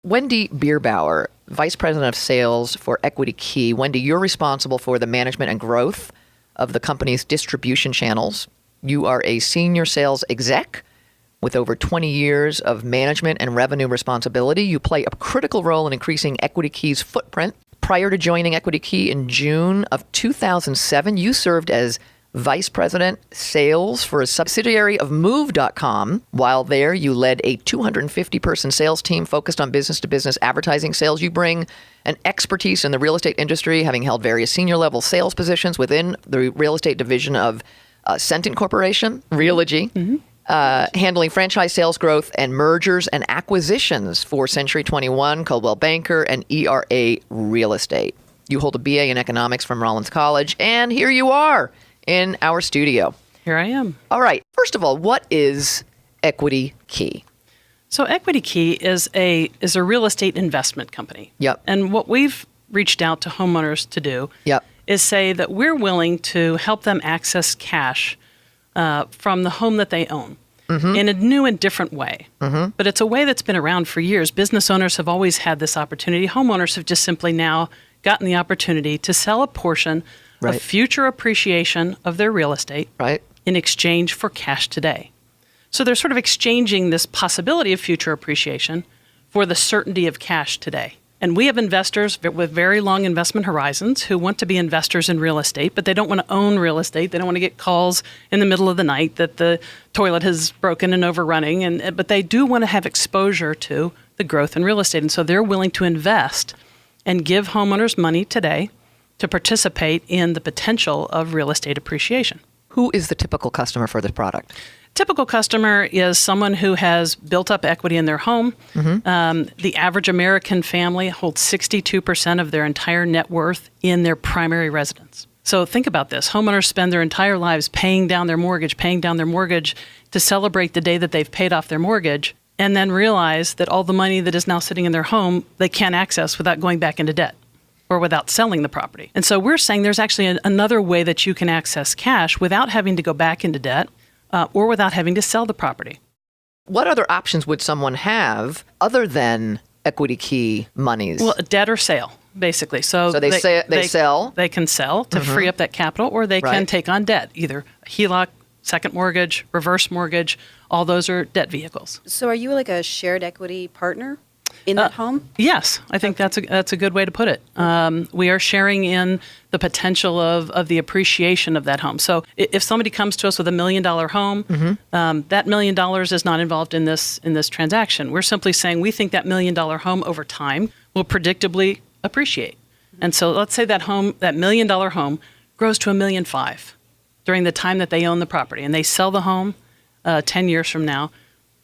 Wendy Bierbauer, Vice President of Sales for Equity Key. Wendy, you're responsible for the management and growth of the company's distribution channels. You are a senior sales exec with over 20 years of management and revenue responsibility. You play a critical role in increasing Equity Key's footprint. Prior to joining Equity Key in June of 2007, you served as Vice President Sales for a subsidiary of Move.com. While there, you led a 250-person sales team focused on business-to-business advertising sales. You bring an expertise in the real estate industry, having held various senior-level sales positions within the real estate division of Centent Corporation, Realogy, handling franchise sales growth and mergers and acquisitions for Century 21, Coldwell Banker, and ERA Real Estate. You hold a BA in economics from Rollins College, and here you are in our studio. Here I am. All right. First of all, what is Equity Key? So Equity Key is a real estate investment company. Yep. And what we've reached out to homeowners to do Yep. is say that we're willing to help them access cash from the home that they own in a new and different way. But it's a way that's been around for years. Business owners have always had this opportunity. Homeowners have just simply now gotten the opportunity to sell a portion of future appreciation of their real estate in exchange for cash today. So they're sort of exchanging this possibility of future appreciation for the certainty of cash today. And we have investors with very long investment horizons who want to be investors in real estate, but they don't want to own real estate. They don't want to get calls in the middle of the night that the toilet has broken and overrunning. But they do want to have exposure to the growth in real estate. And so they're willing to invest and give homeowners money today to participate in the potential of real estate appreciation. Who is the typical customer for this product? Typical customer is someone who has built up equity in their home. The average American family holds 62% of their entire net worth in their primary residence. So think about this. Homeowners spend their entire lives paying down their mortgage to celebrate the day that they've paid off their mortgage, and then realize that all the money that is now sitting in their home, they can't access without going back into debt or without selling the property. And so we're saying there's actually another way that you can access cash without having to go back into debt or without having to sell the property. What other options would someone have other than Equity Key monies? Well, debt or sale, basically. So they sell? They can sell to free up that capital, or they can take on debt, either HELOC, second mortgage, reverse mortgage. All those are debt vehicles. So are you like a shared equity partner in that home? Yes, I think that's a good way to put it. We are sharing in the potential of the appreciation of that home. So if somebody comes to us with $1 million home, that $1 million is not involved in this transaction. We're simply saying we think that $1 million home over time will predictably appreciate. And so let's say that $1 million home grows to $1.5 million during the time that they own the property, and they sell the home 10 years from now.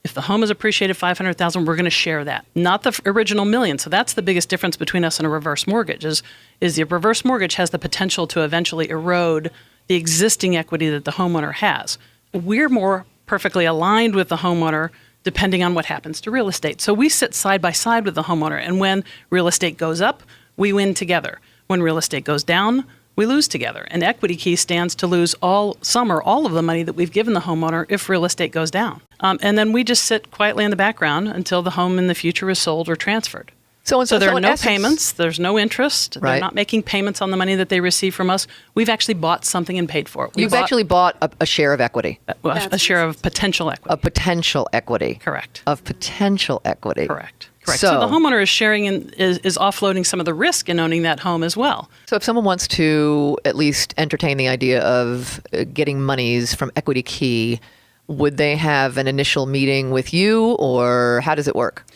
If the home is appreciated $500,000, we're going to share that, not the original $1 million. So that's the biggest difference between us and a reverse mortgage is the reverse mortgage has the potential to eventually erode the existing equity that the homeowner has. We're more perfectly aligned with the homeowner depending on what happens to real estate. So we sit side by side with the homeowner, and when real estate goes up, we win together. When real estate goes down, we lose together. And Equity Key stands to lose some or all of the money that we've given the homeowner if real estate goes down. And then we just sit quietly in the background until the home in the future is sold or transferred. So there are no payments. There's no interest. They're not making payments on the money that they receive from us. We've actually bought something and paid for it. You've actually bought a share of equity. A share of potential equity. Of potential equity. Correct. Of potential equity. Correct. So the homeowner is sharing is offloading some of the risk in owning that home as well. So if someone wants to at least entertain the idea of getting monies from Equity Key, would they have an initial meeting with you, or how does it work?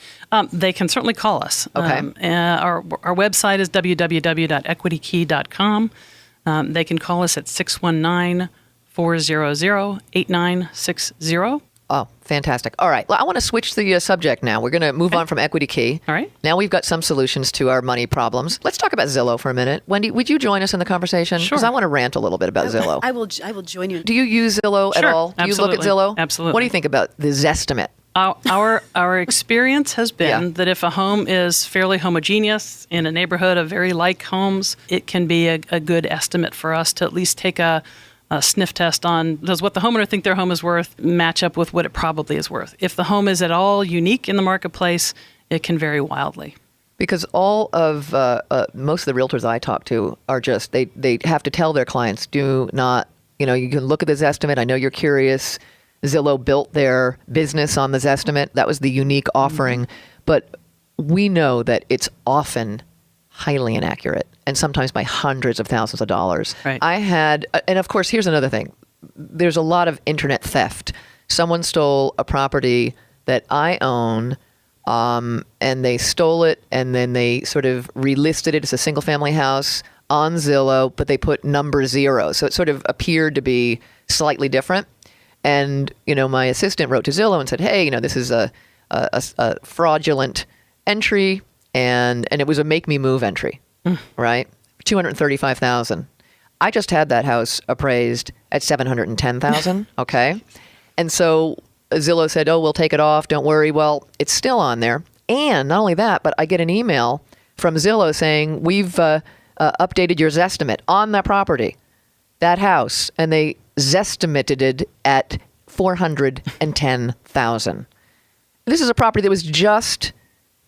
They can certainly call us. Okay. Our website is www.equitykey.com. They can call us at 619-400-8960. Oh, fantastic. All right. Well, I want to switch the subject now. We're going to move on from Equity Key. All right. Now we've got some solutions to our money problems. Let's talk about Zillow for a minute. Wendy, would you join us in the conversation? Sure. Because I want to rant a little bit about Zillow. I will join you. Do you use Zillow at all? Do you look at Zillow? Absolutely. What do you think about the Zestimate? Our experience has been that if a home is fairly homogeneous in a neighborhood of very like homes, it can be a good estimate for us to at least take a sniff test on, does what the homeowner think their home is worth match up with what it probably is worth? If the home is at all unique in the marketplace it can vary wildly. Because all of most of the realtors I talk to are just they have to tell their clients, do not, you can look at this estimate. I know you're curious. Zillow built their business on this estimate. That was the unique offering. But we know that it's often highly inaccurate and sometimes by hundreds of thousands of dollars. Right. And of course, here's another thing. There's a lot of internet theft. Someone stole a property that I own, and they stole it, and then they sort of relisted it as a single family house on Zillow, but they put number 0. So it sort of appeared to be slightly different. And, my assistant wrote to Zillow and said, hey, this is a fraudulent entry, and it was a make me move entry, right? $235,000. I just had that house appraised at $710,000. Okay. And so Zillow said, oh, we'll take it off. Don't worry. Well, it's still on there. And not only that, but I get an email from Zillow saying, we've updated your Zestimate on that property, that house. And they Zestimated it at $410,000. This is a property that was just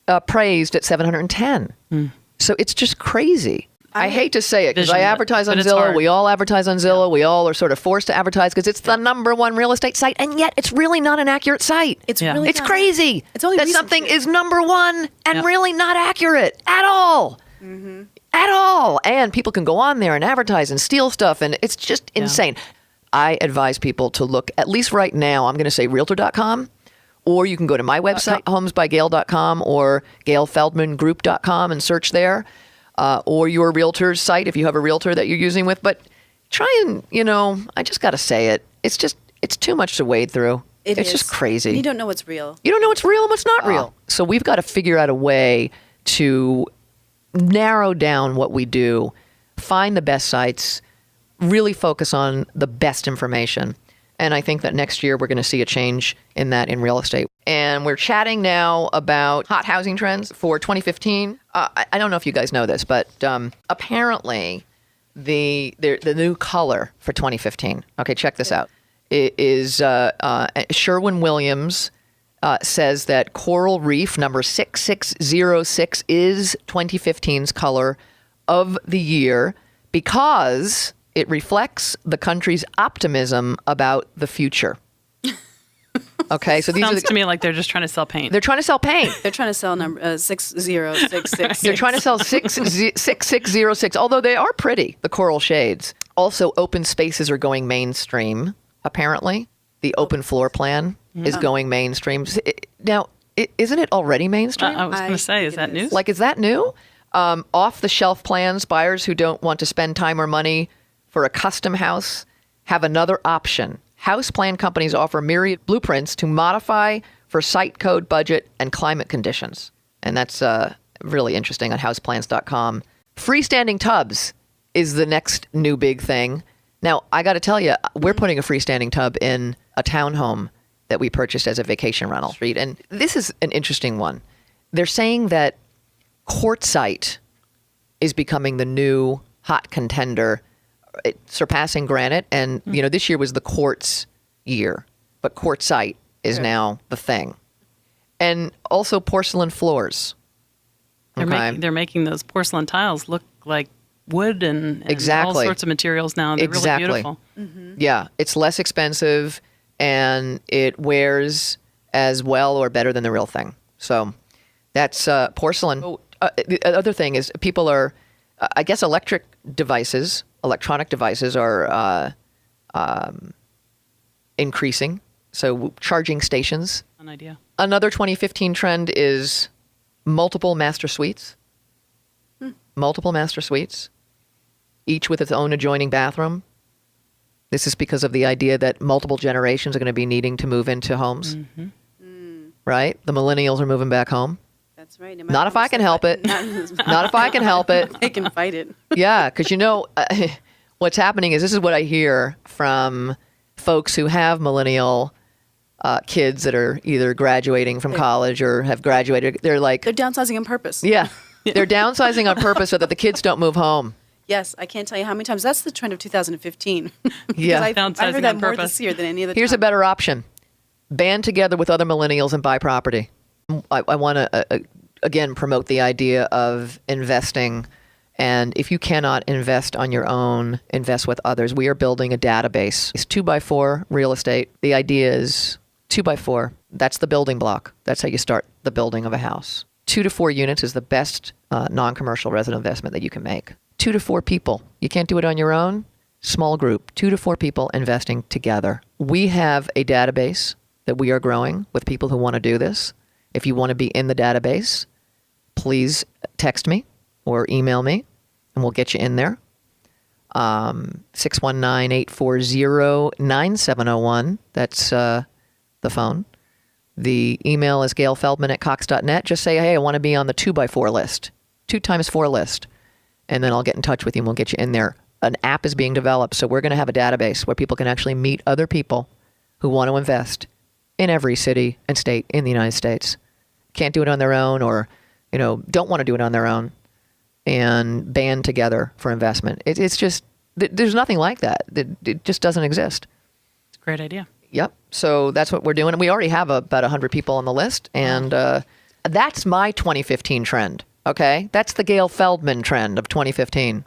appraised at $710,000. So it's just crazy. I hate to say it because I advertise on Zillow. We all advertise on Zillow. Yeah. We all are sort of forced to advertise because it's the number one real estate site, and yet it's really not an accurate site. It's really it's crazy. It's only that something is number one and really not accurate at all. Mm-hmm. At all. And people can go on there and advertise and steal stuff, and it's just insane. I advise people to look, at least right now, I'm going to say Realtor.com, or you can go to my website, homesbygail.com or gailfeldmangroup.com and search there. Or your realtor's site if you have a realtor that you're using with. But try and, I just got to say it. It's too much to wade through. It's just crazy. And you don't know what's real. You don't know what's real and what's not real. So we've got to figure out a way to narrow down what we do, find the best sites, really focus on the best information. And I think that next year we're going to see a change in that in real estate. And we're chatting now about hot housing trends for 2015. I don't know if you guys know this, but apparently the new color for 2015. Okay, check this out. It is Sherwin-Williams says that coral reef number 6606 is 2015's color of the year because it reflects the country's optimism about the future. Okay, so these sounds are to me like they're just trying to sell paint. They're trying to sell paint. They're trying to sell number 60666. They're trying to sell 6606, although they are pretty, the coral shades. Also, open spaces are going mainstream, apparently. The open floor plan is going mainstream. Now, isn't it already mainstream? I was going to say, is that news? Is that new? Off-the-shelf plans, buyers who don't want to spend time or money for a custom house have another option. House plan companies offer myriad blueprints to modify for site code, budget, and climate conditions. And that's really interesting on houseplans.com. Freestanding tubs is the next new big thing. Now, I got to tell you, we're putting a freestanding tub in a townhome that we purchased as a vacation rental street. And this is an interesting one. They're saying that quartzite is becoming the new hot contender, surpassing granite. And, this year was the quartz year, but quartzite is now the thing. And also porcelain floors. They're making those porcelain tiles look like wood and all sorts of materials now. And they're really beautiful. Mm-hmm. Yeah, it's less expensive and it wears as well or better than the real thing. So that's porcelain. The other thing is people are, I guess electronic devices are increasing. So charging stations. An idea. Another 2015 trend is multiple master suites. Multiple master suites, each with its own adjoining bathroom. This is because of the idea that multiple generations are going to be needing to move into homes. Mm-hmm. Right? The millennials are moving back home. That's right. Not if I can help it. Not if I can help it. They can fight it. Yeah, because what's happening is this is what I hear from folks who have millennial kids that are either graduating from college or have graduated. They're downsizing on purpose. Yeah. They're downsizing on purpose so that the kids don't move home. Yes, I can't tell you how many times. That's the trend of 2015. Yeah. I heard that more this year than any other time. Here's a better option. Band together with other millennials and buy property. I want to, again, promote the idea of investing. And if you cannot invest on your own, invest with others. We are building a database. It's 2x4 real estate. The idea is 2x4. That's the building block. That's how you start the building of a house. 2 to 4 units is the best non-commercial resident investment that you can make. 2 to 4 people. You can't do it on your own. Small group. 2 to 4 people investing together. We have a database that we are growing with people who want to do this. If you want to be in the database, please text me or email me, and we'll get you in there. 619-840-9701. That's the phone. The email is gailfeldman@cox.net. Just say, hey, I want to be on the 2x4 list, 2x4 list. And then I'll get in touch with you and we'll get you in there. An app is being developed, so we're going to have a database where people can actually meet other people who want to invest in every city and state in the United States. Can't do it on their own, or don't want to do it on their own, and band together for investment. It's just, there's nothing like that. It just doesn't exist. It's a great idea. Yep. So that's what we're doing. And we already have about 100 people on the list. And that's my 2015 trend. Okay? That's the Gail Feldman trend of 2015.